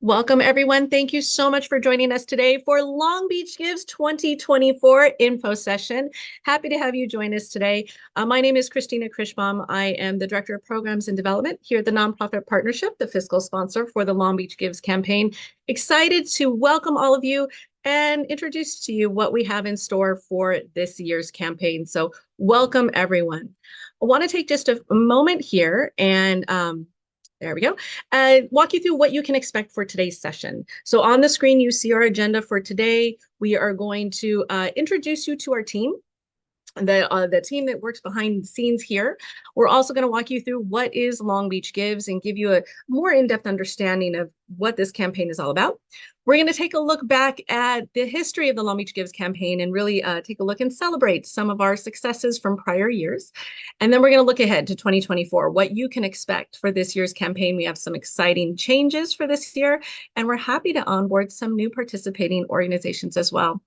Welcome, everyone. Thank you so much for joining us today for Long Beach Gives 2024 info session. Happy to have you join us today. My name is Christina Krishbaum. I am the Director of Programs and Development here at the Nonprofit Partnership, the fiscal sponsor for the Long Beach Gives campaign. Excited to welcome all of you and introduce to you what we have in store for this year's campaign. So welcome, everyone. I want to take just a moment here and there we go. Walk you through what you can expect for today's session. So on the screen, you see our agenda for today. We are going to introduce you to our team, the team that works behind the scenes here. We're also going to walk you through what is Long Beach Gives and give you a more in-depth understanding of what this campaign is all about. We're going to take a look back at the history of the Long Beach Gives campaign and really take a look and celebrate some of our successes from prior years. And then we're going to look ahead to 2024, what you can expect for this year's campaign. We have some exciting changes for this year, and we're happy to onboard some new participating organizations as well.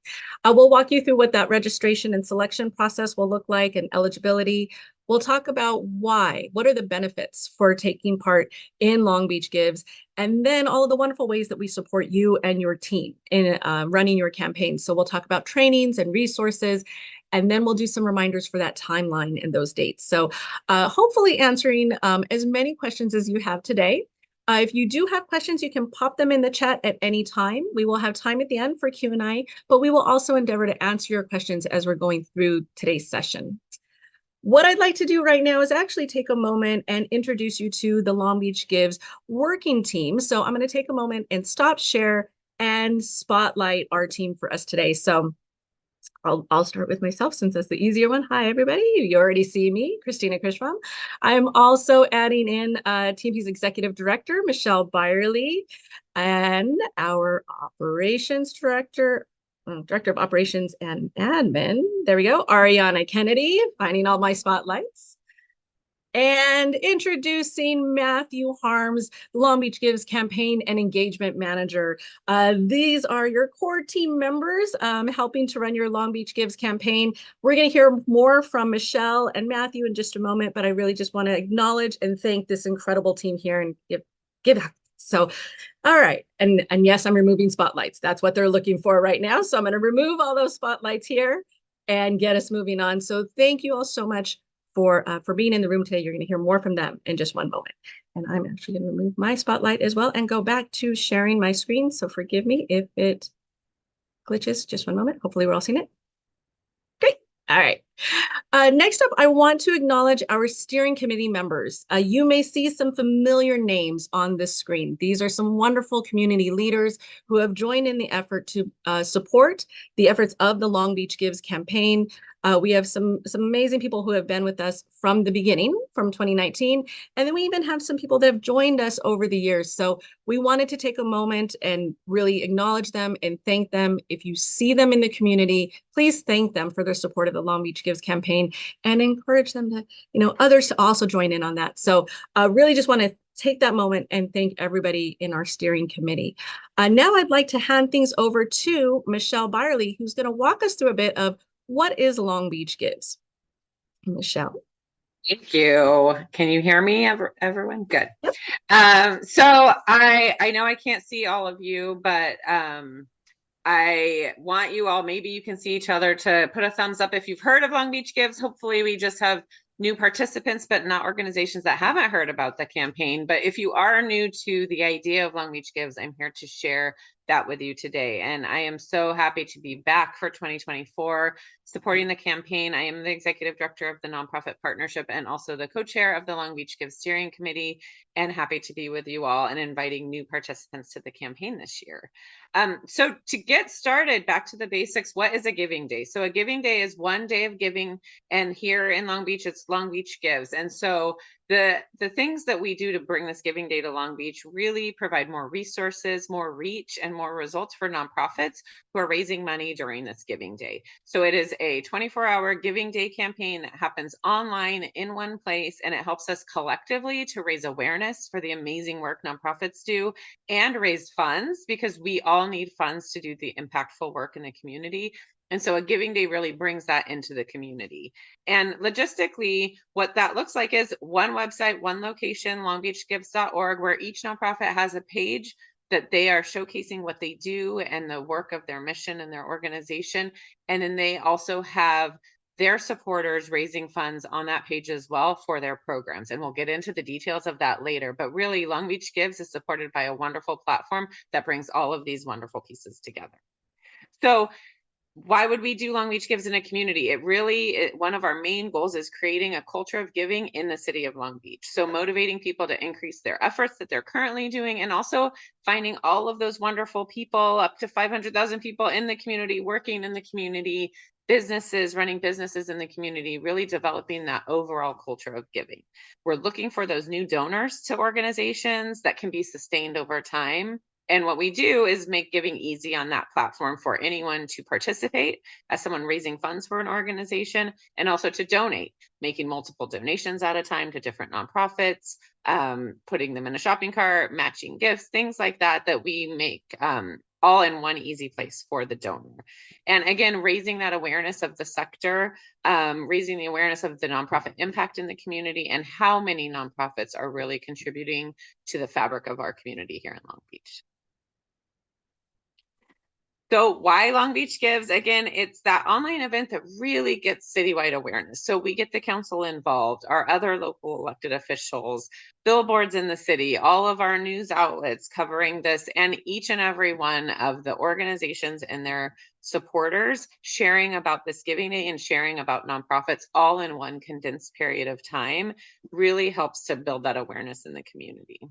We'll walk you through what that registration and selection process will look like and eligibility. We'll talk about why, what are the benefits for taking part in Long Beach Gives, and then all of the wonderful ways that we support you and your team in running your campaign. So we'll talk about trainings and resources, and then we'll do some reminders for that timeline and those dates. So hopefully answering as many questions as you have today. If you do have questions, you can pop them in the chat at any time. We will have time at the end for Q&A, but we will also endeavor to answer your questions as we're going through today's session. What I'd like to do right now is actually take a moment and introduce you to the Long Beach Gives working team. So I'm going to take a moment and stop share and spotlight our team for us today. So I'll start with myself since that's the easier one. Hi, everybody. You already see me, Christina Krishbaum. I'm also adding in TMP's Executive Director, Michelle Byerly, and our Operations Director of Operations and Admin. There we go. Ariana Kennedy, finding all my spotlights. And introducing Matthew Harms, Long Beach Gives Campaign and Engagement Manager. These are your core team members helping to run your Long Beach Gives campaign. We're going to hear more from Michelle and Matthew in just a moment, but I really just want to acknowledge and thank this incredible team here and give so, all right. And yes, I'm removing spotlights. That's what they're looking for right now. So I'm going to remove all those spotlights here and get us moving on. So thank you all so much for being in the room today. You're going to hear more from them in just one moment. And I'm actually going to remove my spotlight as well and go back to sharing my screen. So forgive me if it glitches. Just one moment. Hopefully we're all seeing it. Great. All right. Next up, I want to acknowledge our steering committee members. You may see some familiar names on this screen. These are some wonderful community leaders who have joined in the effort to support the efforts of the Long Beach Gives campaign. We have some amazing people who have been with us from the beginning, from 2019. And then we even have some people that have joined us over the years. So we wanted to take a moment and really acknowledge them and thank them. If you see them in the community, please thank them for their support of the Long Beach Gives campaign and encourage them to, others to also join in on that. So really just want to take that moment and thank everybody in our steering committee. Now I'd like to hand things over to Michelle Byerly, who's going to walk us through a bit of what is Long Beach Gives. Michelle. Thank you. Can you hear me, everyone? Good. Yep. So I know I can't see all of you, but I want you all, maybe you can see each other, to put a thumbs up if you've heard of Long Beach Gives. Hopefully we just have new participants, but not organizations that haven't heard about the campaign. But if you are new to the idea of Long Beach Gives, I'm here to share that with you today. And I am so happy to be back for 2024 supporting the campaign. I am the executive director of the Nonprofit Partnership and also the co-chair of the Long Beach Gives Steering Committee, and happy to be with you all and inviting new participants to the campaign this year. So to get started, back to the basics, what is a giving day? So a giving day is one day of giving, and here in Long Beach, it's Long Beach Gives. And so the things that we do to bring this giving day to Long Beach really provide more resources, more reach, and more results for nonprofits who are raising money during this giving day. So it is a 24-hour giving day campaign that happens online in one place, and it helps us collectively to raise awareness for the amazing work nonprofits do and raise funds, because we all need funds to do the impactful work in the community. And so a giving day really brings that into the community. And logistically, what that looks like is one website, one location, longbeachgives.org, where each nonprofit has a page that they are showcasing what they do and the work of their mission and their organization. And then they also have their supporters raising funds on that page as well for their programs. And we'll get into the details of that later. But really, Long Beach Gives is supported by a wonderful platform that brings all of these wonderful pieces together. So why would we do Long Beach Gives in a community? One of our main goals is creating a culture of giving in the city of Long Beach. So motivating people to increase their efforts that they're currently doing, and also finding all of those wonderful people, up to 500,000 people in the community, working in the community, businesses, running businesses in the community, really developing that overall culture of giving. We're looking for those new donors to organizations that can be sustained over time. And what we do is make giving easy on that platform for anyone to participate as someone raising funds for an organization, and also to donate, making multiple donations at a time to different nonprofits, putting them in a shopping cart, matching gifts, things like that, that we make all in one easy place for the donor. And again, raising that awareness of the sector, raising the awareness of the nonprofit impact in the community, and how many nonprofits are really contributing to the fabric of our community here in Long Beach. So why Long Beach Gives? Again, it's that online event that really gets citywide awareness. So we get the council involved, our other local elected officials, billboards in the city, all of our news outlets covering this, and each and every one of the organizations and their supporters sharing about this Giving Day and sharing about nonprofits all in one condensed period of time really helps to build that awareness in the community.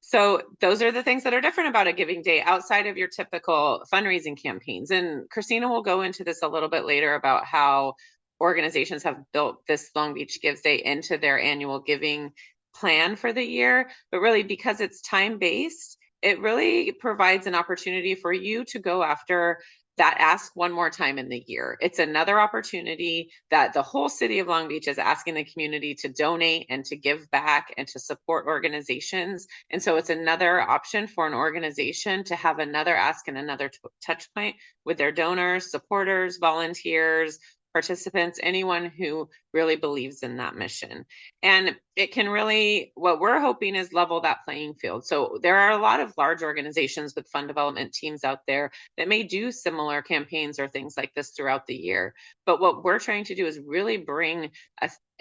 So those are the things that are different about a Giving Day outside of your typical fundraising campaigns. And Christina will go into this a little bit later about how organizations have built this Long Beach Gives Day into their annual giving plan for the year. But really, because it's time-based, it really provides an opportunity for you to go after that ask one more time in the year. It's another opportunity that the whole city of Long Beach is asking the community to donate and to give back and to support organizations. And so it's another option for an organization to have another ask and another touch point with their donors, supporters, volunteers, participants, anyone who really believes in that mission. And it can really, what we're hoping is level that playing field. So there are a lot of large organizations with fund development teams out there that may do similar campaigns or things like this throughout the year. But what we're trying to do is really bring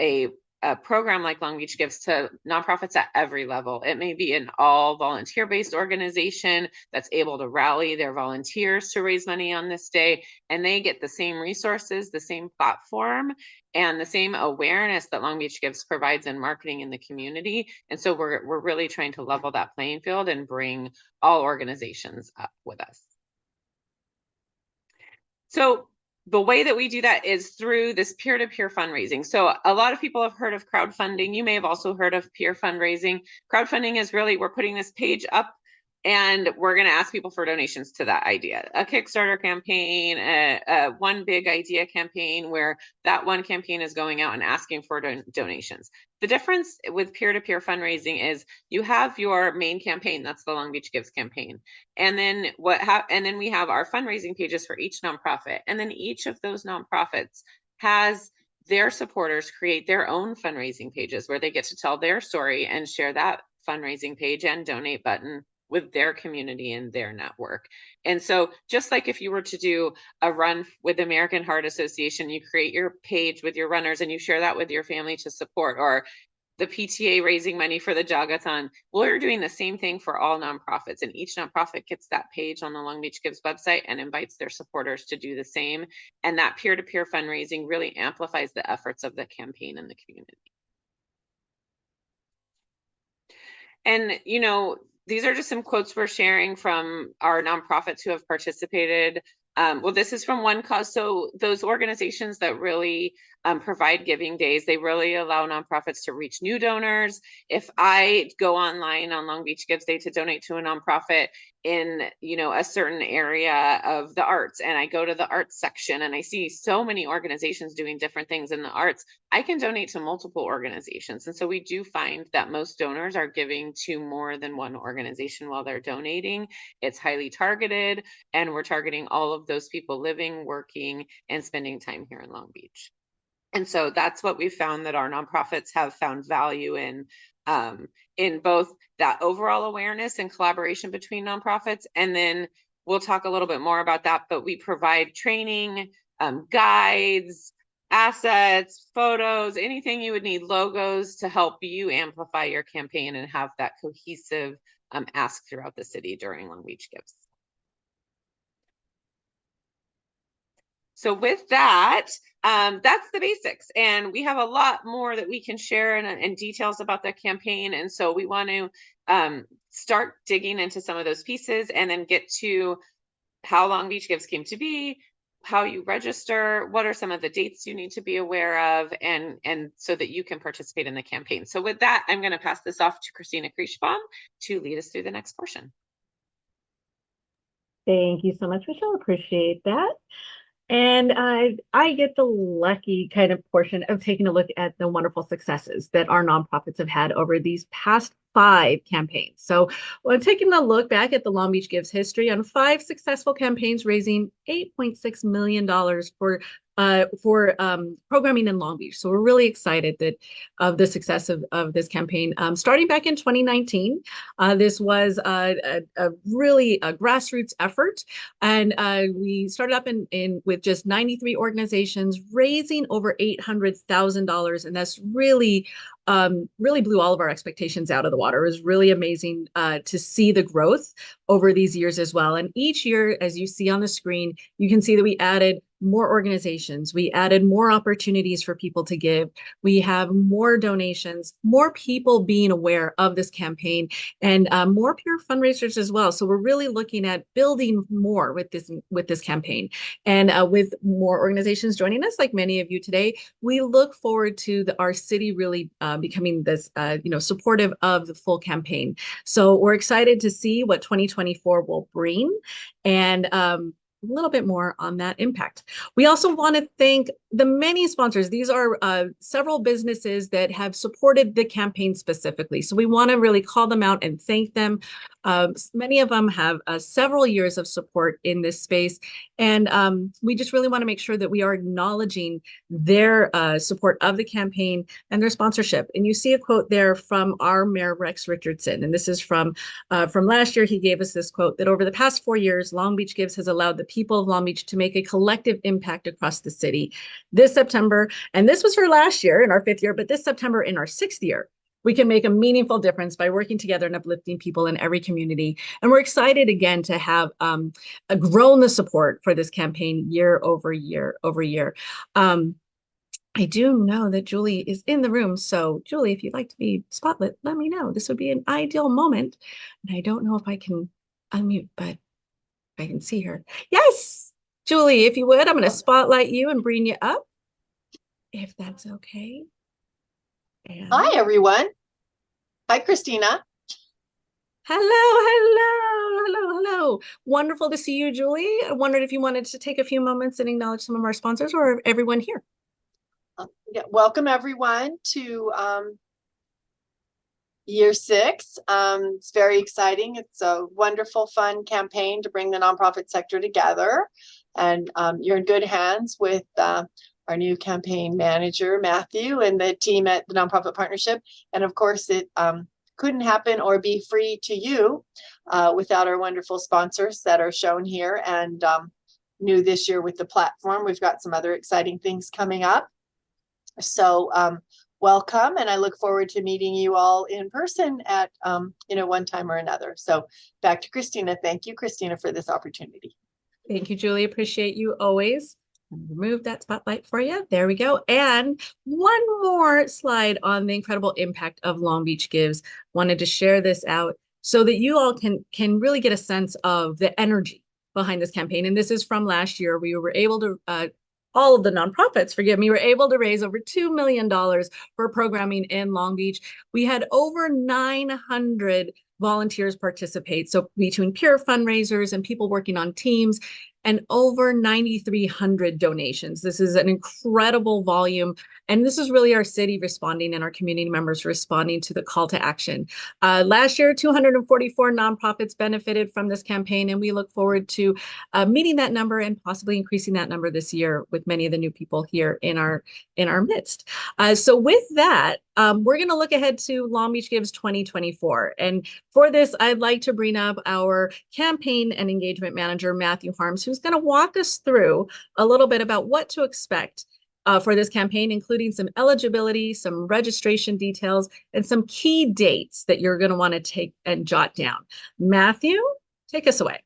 a program like Long Beach Gives to nonprofits at every level. It may be an all volunteer-based organization that's able to rally their volunteers to raise money on this day, and they get the same resources, the same platform, and the same awareness that Long Beach Gives provides in marketing in the community. And so we're really trying to level that playing field and bring all organizations up with us. So the way that we do that is through this peer-to-peer fundraising. So a lot of people have heard of crowdfunding. You may have also heard of peer fundraising. Crowdfunding is really, we're putting this page up and we're going to ask people for donations to that idea. A Kickstarter campaign, a One Big Idea campaign, where that one campaign is going out and asking for donations. The difference with peer-to-peer fundraising is you have your main campaign, that's the Long Beach Gives campaign. And then we have our fundraising pages for each nonprofit. And then each of those nonprofits has their supporters create their own fundraising pages where they get to tell their story and share that fundraising page and donate button with their community and their network. And so just like if you were to do a run with the American Heart Association, you create your page with your runners and you share that with your family to support, or the PTA raising money for the Jogathon. We're doing the same thing for all nonprofits, and each nonprofit gets that page on the Long Beach Gives website and invites their supporters to do the same. And that peer-to-peer fundraising really amplifies the efforts of the campaign in the community. And, you know, these are just some quotes we're sharing from our nonprofits who have participated. Well, this is from One Cause. So those organizations that really provide giving days, they really allow nonprofits to reach new donors. If I go online on Long Beach Gives Day to donate to a nonprofit in, you know, a certain area of the arts, and I go to the arts section and I see so many organizations doing different things in the arts, I can donate to multiple organizations. And so we do find that most donors are giving to more than one organization while they're donating. It's highly targeted, and we're targeting all of those people living, working, and spending time here in Long Beach. And so that's what we found that our nonprofits have found value in in both that overall awareness and collaboration between nonprofits. And then we'll talk a little bit more about that, but we provide training, guides, assets, photos, anything you would need, logos to help you amplify your campaign and have that cohesive ask throughout the city during Long Beach Gives. So with that, that's the basics. And we have a lot more that we can share and details about the campaign. And so we want to start digging into some of those pieces and then get to how Long Beach Gives came to be, how you register, what are some of the dates you need to be aware of, and so that you can participate in the campaign. So with that, I'm going to pass this off to Christina Krieshbaum to lead us through the next portion. Thank you so much, Michelle. Appreciate that. And I get the lucky kind of portion of taking a look at the wonderful successes that our nonprofits have had over these past 5 campaigns. So we're taking a look back at the Long Beach Gives history on 5 successful campaigns, raising $8.6 million for programming in Long Beach. So we're really excited that of the success of this campaign. Starting back in 2019, this was a really a grassroots effort, and we started up with just 93 organizations, raising over $800,000, and that's really blew all of our expectations out of the water. It was really amazing to see the growth over these years as well. And each year, as you see on the screen, you can see that we added more organizations. We added more opportunities for people to give. We have more donations, more people being aware of this campaign, and more peer fundraisers as well. So we're really looking at building more with this campaign. And with more organizations joining us, like many of you today, we look forward to our city really becoming this, supportive of the full campaign. So we're excited to see what 2024 will bring, and a little bit more on that impact. We also want to thank the many sponsors. These are several businesses that have supported the campaign specifically. So we want to really call them out and thank them. Many of them have several years of support in this space. And we just really want to make sure that we are acknowledging their support of the campaign and their sponsorship. And you see a quote there from our Mayor, Rex Richardson. And this is from last year. He gave us this quote that over the past 4 years, Long Beach Gives has allowed the people of Long Beach to make a collective impact across the city. This September, and this was for last year in our 5th year, but this September in our 6th year, we can make a meaningful difference by working together and uplifting people in every community. And we're excited again to have grown the support for this campaign year over year over year. I do know that Julie is in the room. So Julie, if you'd like to be spotlit, let me know. This would be an ideal moment. And I don't know if I can unmute, but I can see her. Yes, Julie, if you would, I'm going to spotlight you and bring you up, if that's okay. And hi, everyone. Hi, Christina. hello. Wonderful to see you, Julie. I wondered if you wanted to take a few moments and acknowledge some of our sponsors or everyone here. Yeah, welcome, everyone, to year 6. It's very exciting. It's a wonderful, fun campaign to bring the nonprofit sector together. And you're in good hands with our new campaign manager, Matthew, and the team at the Nonprofit Partnership. And of course, it couldn't happen or be free to you without our wonderful sponsors that are shown here. And new this year with the platform, we've got some other exciting things coming up. So welcome, and I look forward to meeting you all in person at one time or another. So back to Christina. Thank you, Christina, for this opportunity. Thank you, Julie. Appreciate you always. Remove that spotlight for you. There we go. And one more slide on the incredible impact of Long Beach Gives. Wanted to share this out so that you all can really get a sense of the energy behind this campaign. And this is from last year. We were able to all of the nonprofits, were able to raise over $2 million for programming in Long Beach. We had over 900 volunteers participate. So between peer fundraisers and people working on teams, and over 9,300 donations. This is an incredible volume. And this is really our city responding and our community members responding to the call to action. Last year, 244 nonprofits benefited from this campaign, and we look forward to meeting that number and possibly increasing that number this year with many of the new people here in our midst. So with that, we're going to look ahead to Long Beach Gives 2024. And for this, I'd like to bring up our campaign and engagement manager, Matthew Harms, who's going to walk us through a little bit about what to expect for this campaign, including some eligibility, some registration details, and some key dates that you're going to want to take and jot down. Matthew, take us away.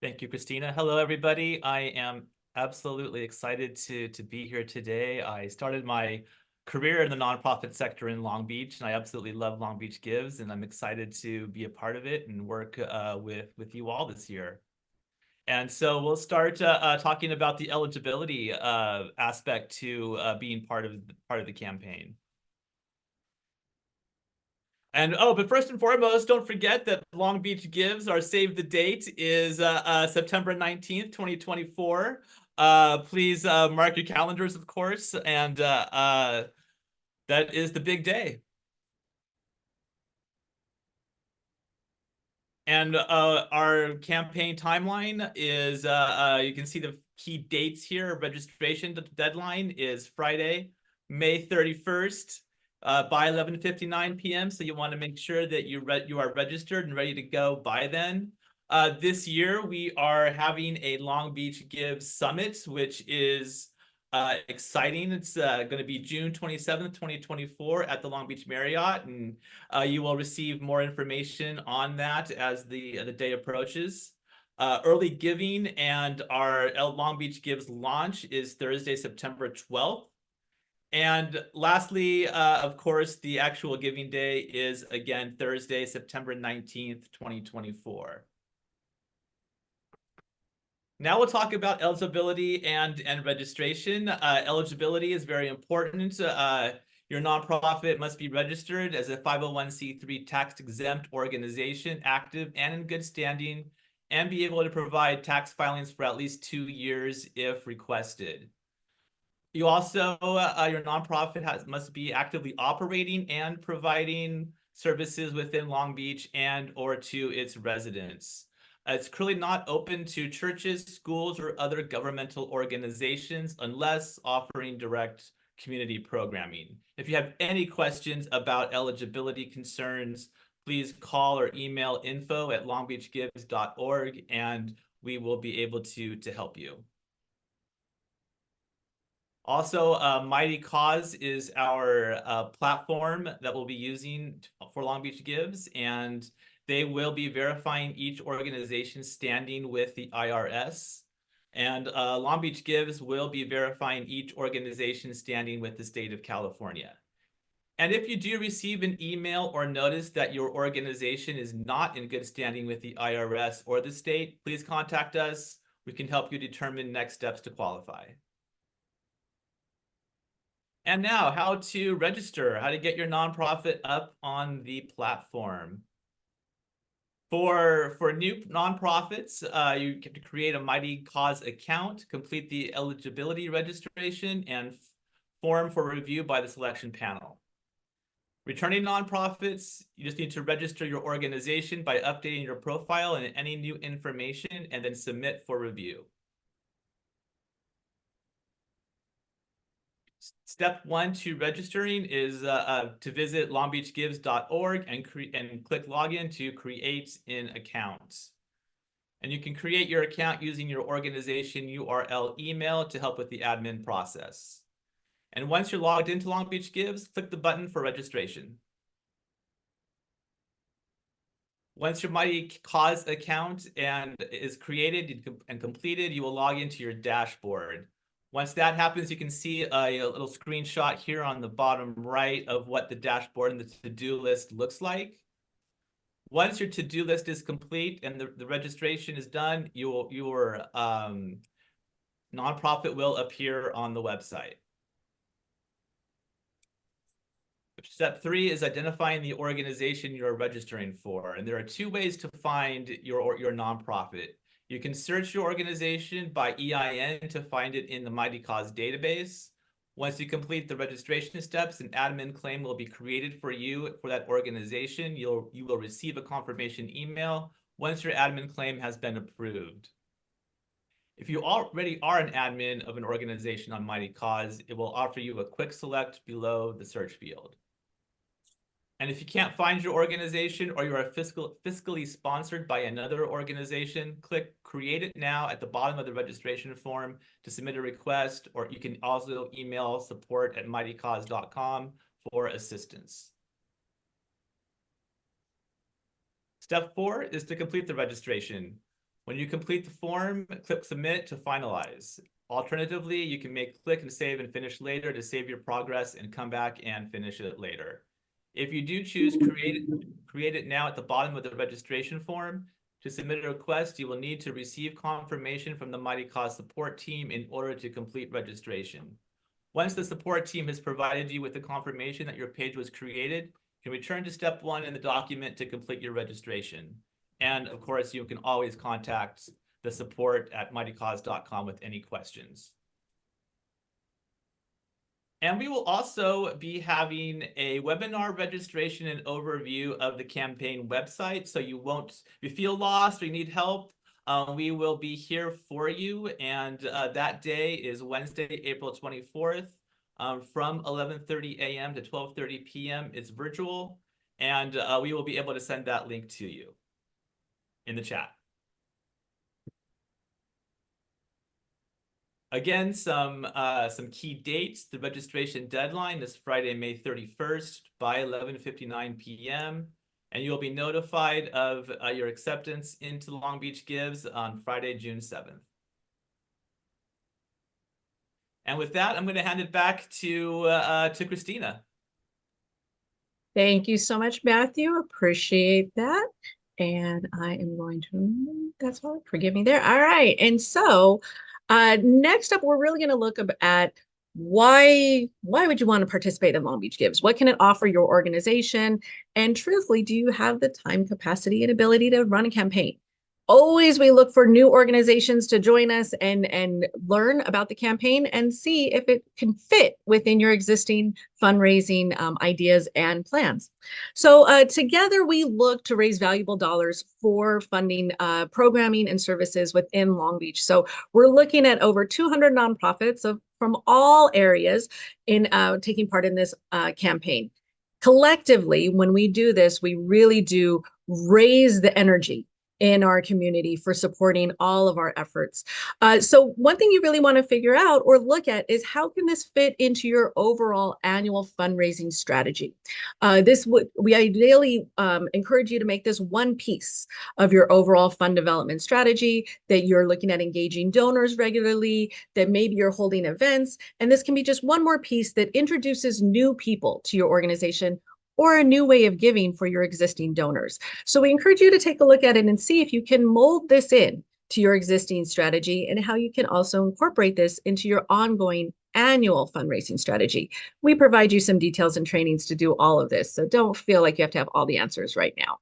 Thank you, Christina. Hello, everybody. I am absolutely excited to be here today. I started my career in the nonprofit sector in Long Beach, and I absolutely love Long Beach Gives, and I'm excited to be a part of it and work with you all this year. And so we'll start talking about the eligibility aspect to being part of the campaign. And but first and foremost, don't forget that Long Beach Gives, our save the date is September 19th, 2024. Please mark your calendars, of course, and that is the big day. And our campaign timeline is, you can see the key dates here. Registration deadline is Friday, May 31st. By 11:59 p.m. So you want to make sure that you are registered and ready to go by then. This year we are having a Long Beach Gives Summit, which is exciting. It's going to be June 27th, 2024 at the Long Beach Marriott, and you will receive more information on that as the day approaches. Early giving and our Long Beach Gives launch is Thursday, September 12th. And lastly, of course, the actual giving day is, again, Thursday, September 19th, 2024. Now we'll talk about eligibility and registration. Eligibility is very important. Your nonprofit must be registered as a 501c3 tax-exempt organization, active and in good standing, and be able to provide tax filings for at least 2 years if requested. You also, your nonprofit must be actively operating and providing services within Long Beach and or to its residents. It's currently not open to churches, schools, or other governmental organizations unless offering direct community programming. If you have any questions about eligibility concerns, please call or email info@longbeachgives.org and we will be able to help you. Also, Mighty Cause is our platform that we'll be using for Long Beach Gives, and they will be verifying each organization standing with the IRS. And Long Beach Gives will be verifying each organization standing with the state of California. And if you do receive an email or notice that your organization is not in good standing with the IRS or the state, please contact us. We can help you determine next steps to qualify. And now, how to register, how to get your nonprofit up on the platform. For new nonprofits, you have to create a Mighty Cause account, complete the eligibility registration, and form for review by the selection panel. Returning nonprofits, you just need to register your organization by updating your profile and any new information, and then submit for review. Step 1 to registering is to visit longbeachgives.org and click login to create an account. And you can create your account using your organization URL email to help with the admin process. And once you're logged into Long Beach Gives, click the button for registration. Once your Mighty Cause account is created and completed, you will log into your dashboard. Once that happens, you can see a little screenshot here on the bottom right of what the dashboard and the to-do list looks like. Once your to-do list is complete and the registration is done, your nonprofit will appear on the website. Step 3 is identifying the organization you're registering for. And there are 2 ways to find your nonprofit. You can search your organization by EIN to find it in the Mighty Cause database. Once you complete the registration steps, an admin claim will be created for you for that organization. You will receive a confirmation email once your admin claim has been approved. If you already are an admin of an organization on Mighty Cause, it will offer you a quick select below the search field. And if you can't find your organization or you are fiscally sponsored by another organization, click Create It Now at the bottom of the registration form to submit a request, or you can also email support@mightycause.com for assistance. Step 4 is to complete the registration. When you complete the form, click Submit to finalize. Alternatively, you can make click and save and finish later to save your progress and come back and finish it later. If you do choose create it now at the bottom of the registration form, to submit a request, you will need to receive confirmation from the Mighty Cause support team in order to complete registration. Once the support team has provided you with the confirmation that your page was created, you can return to step 1 in the document to complete your registration. And of course, you can always contact the support at mightycause.com with any questions. And we will also be having a webinar registration and overview of the campaign website. So you won't, if you feel lost or you need help, we will be here for you. And that day is Wednesday, April 24th, from 11:30 a.m. to 12:30 p.m. It's virtual. And we will be able to send that link to you in the chat. Again, some key dates. The registration deadline is Friday, May 31st by 11:59 p.m. And you'll be notified of your acceptance into Long Beach Gives on Friday, June 7th. And with that, I'm going to hand it back to Christina. Thank you so much, Matthew. Appreciate that. And I am going to, that's all, forgive me there. All right. And so next up, we're really going to look at why would you want to participate in Long Beach Gives? What can it offer your organization? And truthfully, do you have the time, capacity, and ability to run a campaign? Always we look for new organizations to join us and learn about the campaign and see if it can fit within your existing fundraising ideas and plans. So together we look to raise valuable dollars for funding programming and services within Long Beach. So we're looking at over 200 nonprofits from all areas in taking part in this campaign. Collectively, when we do this, we really do raise the energy in our community for supporting all of our efforts. So one thing you really want to figure out or look at is how can this fit into your overall annual fundraising strategy? We ideally encourage you to make this one piece of your overall fund development strategy, that you're looking at engaging donors regularly, that maybe you're holding events, and this can be just one more piece that introduces new people to your organization or a new way of giving for your existing donors. So we encourage you to take a look at it and see if you can mold this in to your existing strategy and how you can also incorporate this into your ongoing annual fundraising strategy. We provide you some details and trainings to do all of this, so don't feel like you have to have all the answers right now.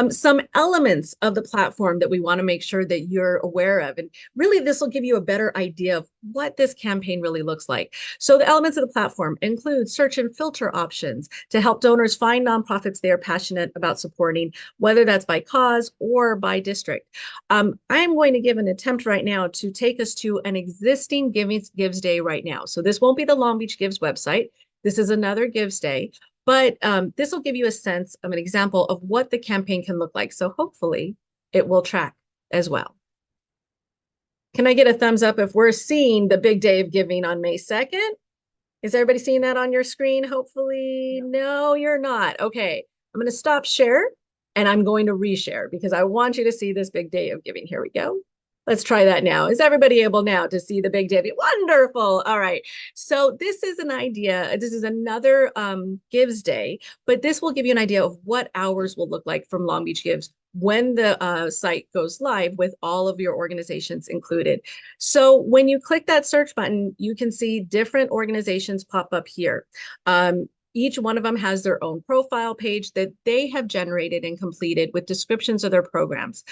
Some elements of the platform that we want to make sure that you're aware of, and really this will give you a better idea of what this campaign really looks like. So the elements of the platform include search and filter options to help donors find nonprofits they are passionate about supporting, whether that's by cause or by district. I'm going to give an attempt right now to take us to an existing Gives Day right now. So this won't be the Long Beach Gives website. This is another Gives Day. But this will give you a sense of an example of what the campaign can look like. So hopefully it will track as well. Can I get a thumbs up if we're seeing the big day of giving on May 2nd? Is everybody seeing that on your screen? Hopefully, no, you're not. Okay, I'm going to stop share and I'm going to reshare because I want you to see this big day of giving. Here we go. Let's try that now. Is everybody able now to see the big day? Wonderful. All right. So this is an idea. This is another Gives Day, but this will give you an idea of what hours will look like from Long Beach Gives when the site goes live with all of your organizations included. So when you click that search button, you can see different organizations pop up here. Each one of them has their own profile page that they have generated and completed with descriptions of their programs.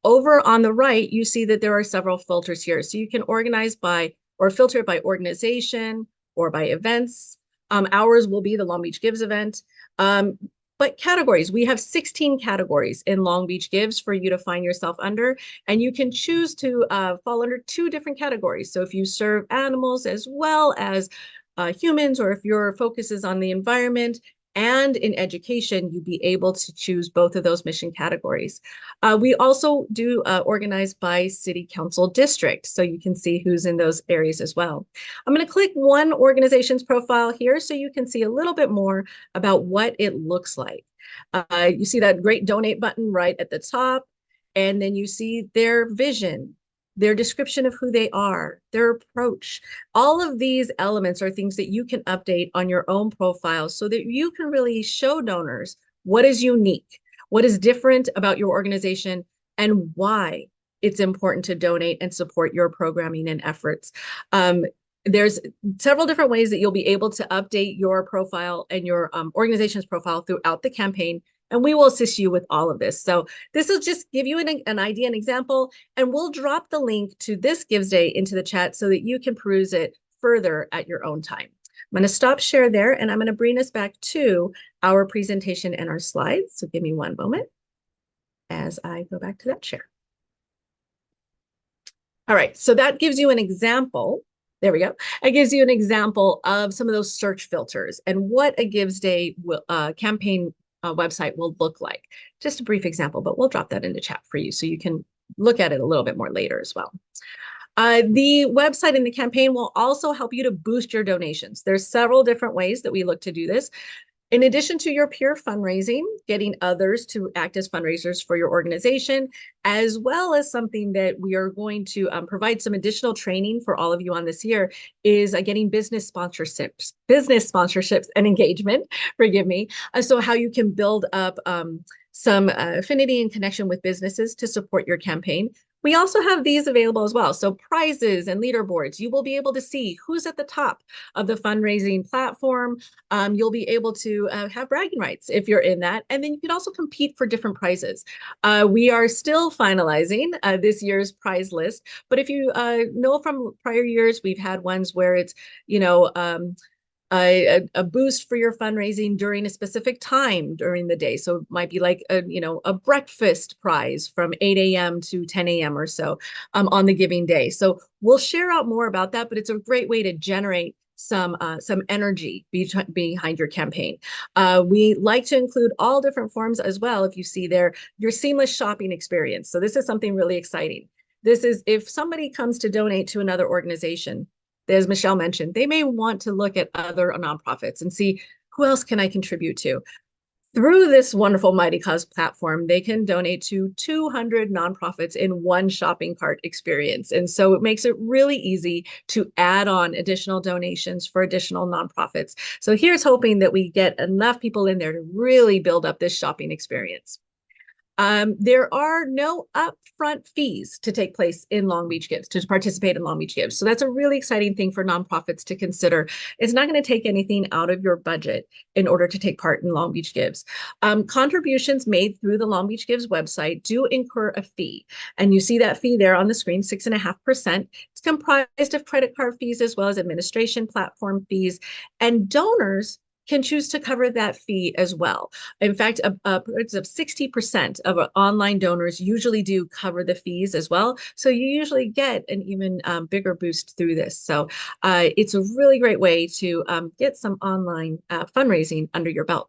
Over on the right, you see that there are several filters here. So you can organize by or filter it by organization or by events. Ours will be the Long Beach Gives event. But categories, we have 16 categories in Long Beach Gives for you to find yourself under, and you can choose to fall under 2 different categories. So if you serve animals as well as humans, or if your focus is on the environment and in education, you'd be able to choose both of those mission categories. We also do organize by city council district, so you can see who's in those areas as well. I'm going to click one organization's profile here so you can see a little bit more about what it looks like. You see that great donate button right at the top, and then you see their vision, their description of who they are, their approach. All of these elements are things that you can update on your own profile so that you can really show donors what is unique, what is different about your organization, and why it's important to donate and support your programming and efforts. There's several different ways that you'll be able to update your profile and your organization's profile throughout the campaign, and we will assist you with all of this. So this will just give you an idea, an example, and we'll drop the link to this Gives Day into the chat so that you can peruse it further at your own time. I'm going to stop share there, and I'm going to bring us back to our presentation and our slides. So give me one moment as I go back to that share. All right, so that gives you an example. There we go. It gives you an example of some of those search filters and what a Gives Day campaign website will look like. Just a brief example, but we'll drop that into chat for you so you can look at it a little bit more later as well. The website and the campaign will also help you to boost your donations. There's several different ways that we look to do this. In addition to your peer fundraising, getting others to act as fundraisers for your organization, as well as something that we are going to provide some additional training for all of you on this year is getting business sponsorships and engagement, forgive me. So how you can build up some affinity and connection with businesses to support your campaign. We also have these available as well. So prizes and leaderboards, you will be able to see who's at the top of the fundraising platform. You'll be able to have bragging rights if you're in that. And then you can also compete for different prizes. We are still finalizing this year's prize list. But if you know from prior years, we've had ones where it's, you know, a boost for your fundraising during a specific time during the day. So it might be like a breakfast prize from 8 a.m. to 10 a.m. or so on the giving day. So we'll share out more about that, but it's a great way to generate some energy behind your campaign. We like to include all different forms as well. If you see there, your seamless shopping experience. So this is something really exciting. This is if somebody comes to donate to another organization, as Michelle mentioned, they may want to look at other nonprofits and see who else can I contribute to. Through this wonderful Mighty Cause platform, they can donate to 200 nonprofits in one shopping cart experience. And so it makes it really easy to add on additional donations for additional nonprofits. So here's hoping that we get enough people in there to really build up this shopping experience. There are no upfront fees to take place in Long Beach Gives, to participate in Long Beach Gives. So that's a really exciting thing for nonprofits to consider. It's not going to take anything out of your budget in order to take part in Long Beach Gives. Contributions made through the Long Beach Gives website do incur a fee. And you see that fee there on the screen, 6.5%. It's comprised of credit card fees as well as administration platform fees. And donors can choose to cover that fee as well. In fact, upwards of 60% of online donors usually do cover the fees as well. So you usually get an even bigger boost through this. So it's a really great way to get some online fundraising under your belt.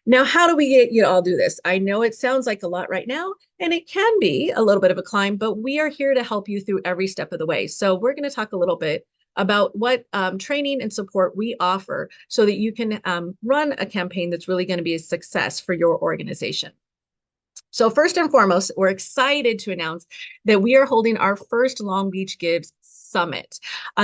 Now, how do we get you to all do this? I know it sounds like a lot right now, and it can be a little bit of a climb, but we are here to help you through every step of the way. So we're going to talk a little bit about what training and support we offer so that you can run a campaign that's really going to be a success for your organization. So first and foremost, we're excited to announce that we are holding our first Long Beach Gives Summit.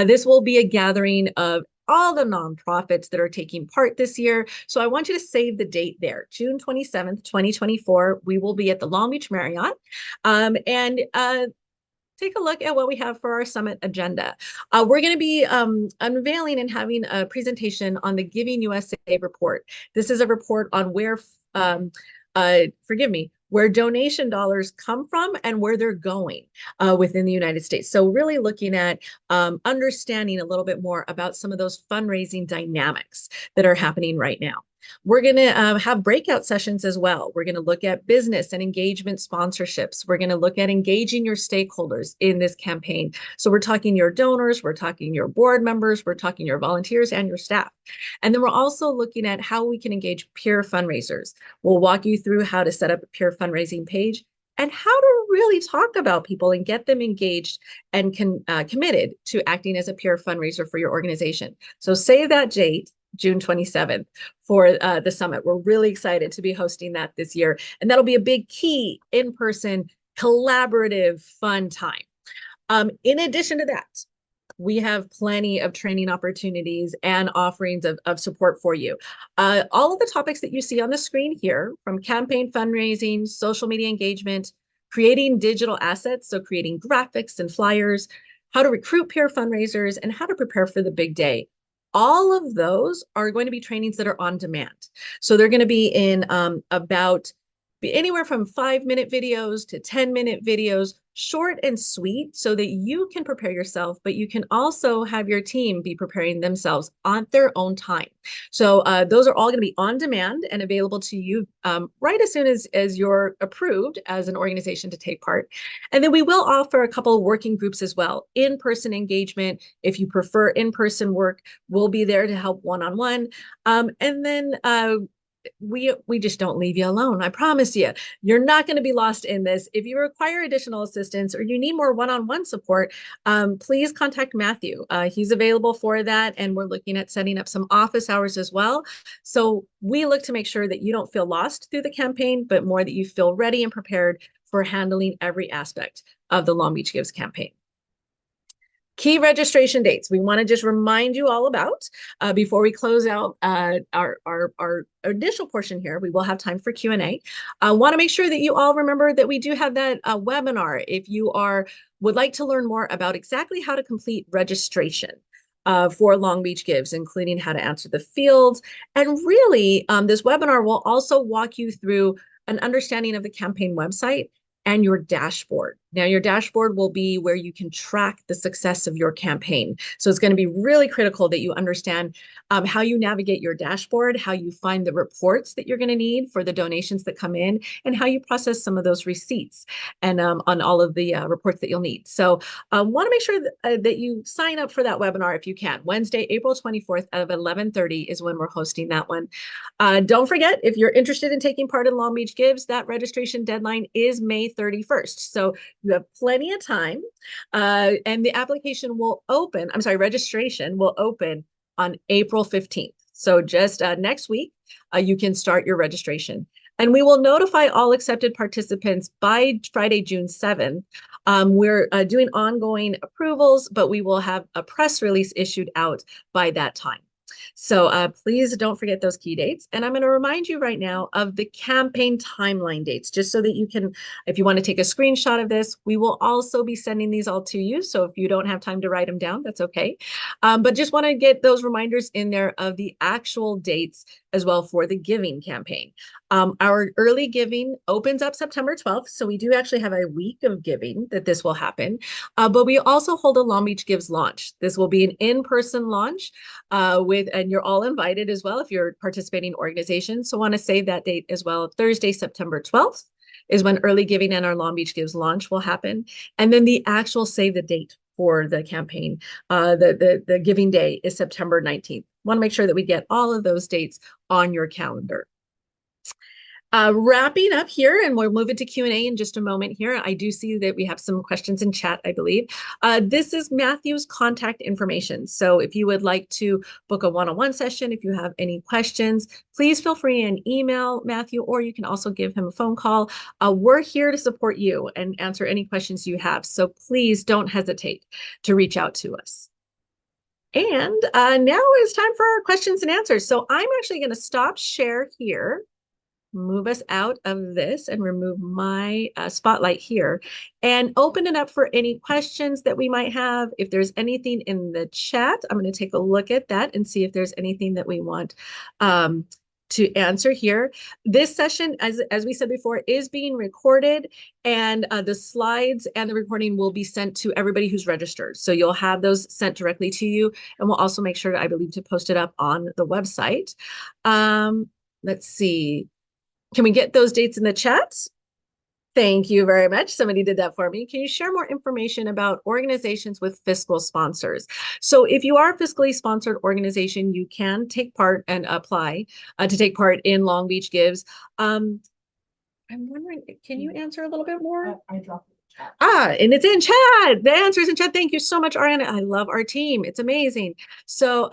This will be a gathering of all the nonprofits that are taking part this year. So I want you to save the date there, June 27th, 2024. We will be at the Long Beach Marriott. Take a look at what we have for our summit agenda. We're going to be unveiling and having a presentation on the Giving USA report. This is a report on where, where donation dollars come from and where they're going within the United States. So really looking at understanding a little bit more about some of those fundraising dynamics that are happening right now. We're going to have breakout sessions as well. We're going to look at business and engagement sponsorships. We're going to look at engaging your stakeholders in this campaign. So we're talking your donors, we're talking your board members, we're talking your volunteers and your staff. And then we're also looking at how we can engage peer fundraisers. We'll walk you through how to set up a peer fundraising page and how to really talk about people and get them engaged and committed to acting as a peer fundraiser for your organization. So save that date, June 27th, for the summit. We're really excited to be hosting that this year. And that'll be a big key in-person, collaborative, fun time. In addition to that, we have plenty of training opportunities and offerings of support for you. All of the topics that you see on the screen here, from campaign fundraising, social media engagement, creating digital assets, so creating graphics and flyers, how to recruit peer fundraisers, and how to prepare for the big day. All of those are going to be trainings that are on demand. So they're going to be in anywhere from 5-minute videos to 10-minute videos, short and sweet, so that you can prepare yourself, but you can also have your team be preparing themselves on their own time. So those are all going to be on demand and available to you right as soon as you're approved as an organization to take part. And then we will offer a couple of working groups as well. In-person engagement, if you prefer in-person work, we'll be there to help one-on-one. And then we just don't leave you alone. I promise you, you're not going to be lost in this. If you require additional assistance or you need more one-on-one support, please contact Matthew. He's available for that. And we're looking at setting up some office hours as well. So we look to make sure that you don't feel lost through the campaign, but more that you feel ready and prepared for handling every aspect of the Long Beach Gives campaign. Key registration dates we want to just remind you all about before we close out our initial portion here. We will have time for Q&A. I want to make sure that you all remember that we do have that webinar if you would like to learn more about exactly how to complete registration for Long Beach Gives, including how to answer the fields. And really, this webinar will also walk you through an understanding of the campaign website and your dashboard. Now, your dashboard will be where you can track the success of your campaign. So it's going to be really critical that you understand how you navigate your dashboard, how you find the reports that you're going to need for the donations that come in, and how you process some of those receipts and on all of the reports that you'll need. So want to make sure that you sign up for that webinar if you can. Wednesday, April 24th at 11:30 is when we're hosting that one. Don't forget, if you're interested in taking part in Long Beach Gives, that registration deadline is May 31st. So you have plenty of time, and the application will open, registration will open on April 15th. So just next week, you can start your registration. And we will notify all accepted participants by Friday, June 7th. We're doing ongoing approvals, but we will have a press release issued out by that time. So please don't forget those key dates. And I'm going to remind you right now of the campaign timeline dates, just so that you can, if you want to take a screenshot of this, we will also be sending these all to you. So if you don't have time to write them down, that's okay. But just want to get those reminders in there of the actual dates as well for the giving campaign. Our early giving opens up September 12th. So we do actually have a week of giving that this will happen. But we also hold a Long Beach Gives launch. This will be an in-person launch and you're all invited as well if you're participating organization. So want to save that date as well. Thursday, September 12th is when early giving and our Long Beach Gives launch will happen. And then the actual save the date for the campaign, the giving day is September 19th. Want to make sure that we get all of those dates on your calendar. Wrapping up here, and we'll move into Q&A in just a moment here. I do see that we have some questions in chat, I believe. This is Matthew's contact information. So if you would like to book a one-on-one session, if you have any questions, please feel free and email Matthew, or you can also give him a phone call. We're here to support you and answer any questions you have. So please don't hesitate to reach out to us. And now it's time for our questions and answers. So I'm actually going to stop share here, move us out of this and remove my spotlight here and open it up for any questions that we might have. If there's anything in the chat, I'm going to take a look at that and see if there's anything that we want to answer here. This session, as we said before, is being recorded, and the slides and the recording will be sent to everybody who's registered. So you'll have those sent directly to you, and we'll also make sure, I believe, to post it up on the website. Let's see. Can we get those dates in the chat? Thank you very much. Somebody did that for me. Can you share more information about organizations with fiscal sponsors? So if you are a fiscally sponsored organization, you can take part and apply to take part in Long Beach Gives. I'm wondering, can you answer a little bit more? I dropped it in chat. And it's in chat. The answer is in chat. Thank you so much, Ariana. I love our team. It's amazing. So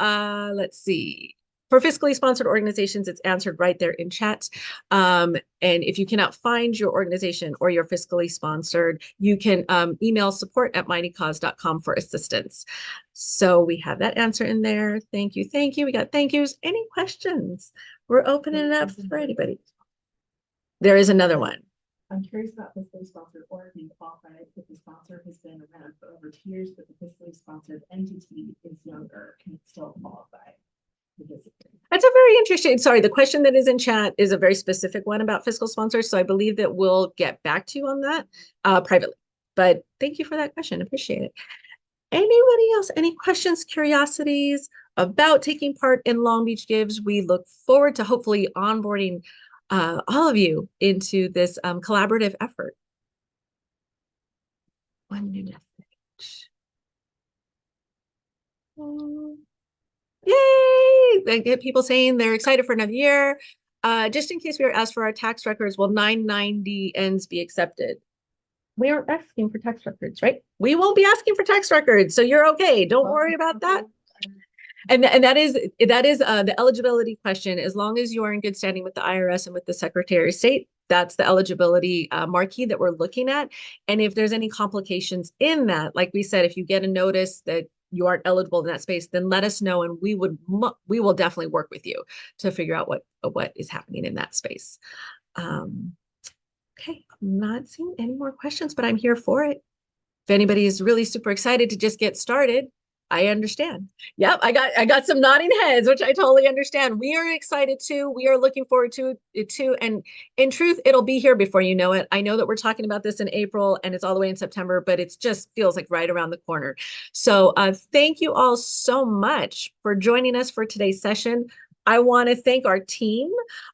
let's see. For fiscally sponsored organizations, it's answered right there in chat. And if you cannot find your organization or you're fiscally sponsored, you can email support@mightycause.com for assistance. So we have that answer in there. Thank you. Thank you. We got thank yous. Any questions? We're opening it up for anybody. There is another one. I'm curious about fiscally sponsored or being qualified if the sponsor has been around for over 2 years, but the fiscally sponsored entity is younger, can it still qualify? That's a very interesting, sorry, the question that is in chat is a very specific one about fiscal sponsors. So I believe that we'll get back to you on that privately. But thank you for that question. Appreciate it. Anybody else? Any questions, curiosities about taking part in Long Beach Gives? We look forward to hopefully onboarding all of you into this collaborative effort. One new message. Yay! I get people saying they're excited for another year. Just in case we were asked for our tax records, will 990 ends be accepted? We aren't asking for tax records, right? We won't be asking for tax records, so you're okay. Don't worry about that. And that is the eligibility question. As long as you are in good standing with the IRS and with the Secretary of State, that's the eligibility marquee that we're looking at. And if there's any complications in that, like we said, if you get a notice that you aren't eligible in that space, then let us know, and we will definitely work with you to figure out what is happening in that space. Okay, I'm not seeing any more questions, but I'm here for it. If anybody is really super excited to just get started, I understand. Yep, I got some nodding heads, which I totally understand. We are excited too. We are looking forward to it too. And in truth, it'll be here before you know it. I know that we're talking about this in April and it's all the way in September, but it just feels like right around the corner. So thank you all so much for joining us for today's session. I want to thank our team.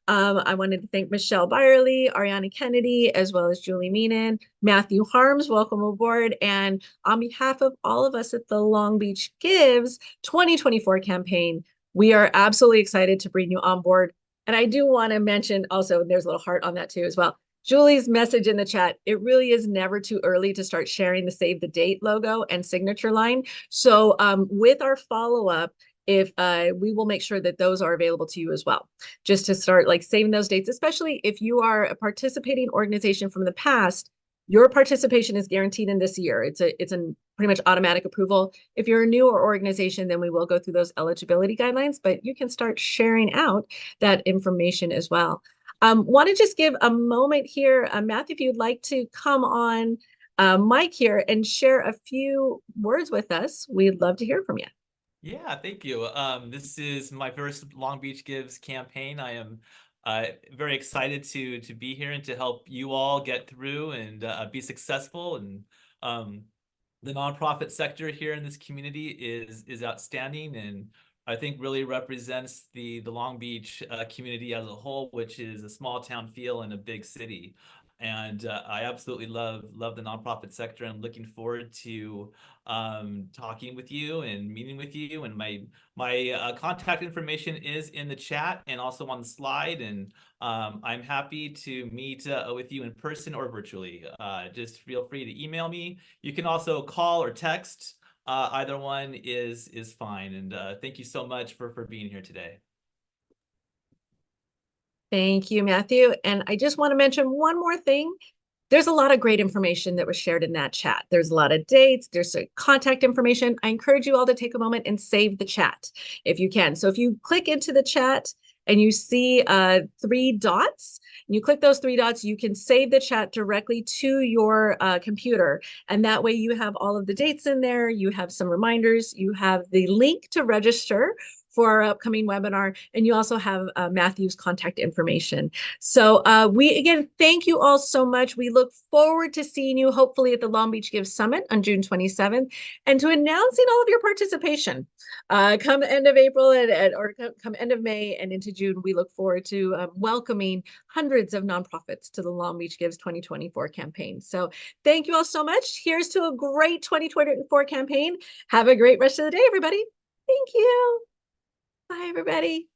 I wanted to thank Michelle Byerly, Ariana Kennedy, as well as Julie Meenan, Matthew Harms, welcome aboard. And on behalf of all of us at the Long Beach Gives 2024 campaign, we are absolutely excited to bring you on board. And I do want to mention also, and there's a little heart on that too as well, Julie's message in the chat, it really is never too early to start sharing the Save the Date logo and signature line. So with our follow-up, if we will make sure that those are available to you as well, just to start like saving those dates, especially if you are a participating organization from the past, your participation is guaranteed in this year. It's a pretty much automatic approval. If you're a newer organization, then we will go through those eligibility guidelines, but you can start sharing out that information as well. Want to just give a moment here, Matthew, if you'd like to come on mic here and share a few words with us, we'd love to hear from you. Yeah, thank you. This is my first Long Beach Gives campaign. I am very excited to be here and to help you all get through and be successful. And the nonprofit sector here in this community is outstanding, and I think really represents the Long Beach community as a whole, which is a small town feel in a big city. And I absolutely love the nonprofit sector. I'm looking forward to talking with you and meeting with you. And my contact information is in the chat and also on the slide. And I'm happy to meet with you in person or virtually. Just feel free to email me. You can also call or text. Either one is fine. And thank you so much for being here today. Thank you, Matthew. And I just want to mention one more thing. There's a lot of great information that was shared in that chat. There's a lot of dates, there's contact information. I encourage you all to take a moment and save the chat if you can. So if you click into the chat and you see 3 dots, and you click those 3 dots, you can save the chat directly to your computer. And that way you have all of the dates in there, you have some reminders, you have the link to register for our upcoming webinar. And you also have Matthew's contact information. So we, again, thank you all so much. We look forward to seeing you hopefully at the Long Beach Gives Summit on June 27th and to announcing all of your participation come end of April or come end of May and into June. We look forward to welcoming hundreds of nonprofits to the Long Beach Gives 2024 campaign. So thank you all so much. Here's to a great 2024 campaign. Have a great rest of the day, everybody. Thank you. Bye, everybody.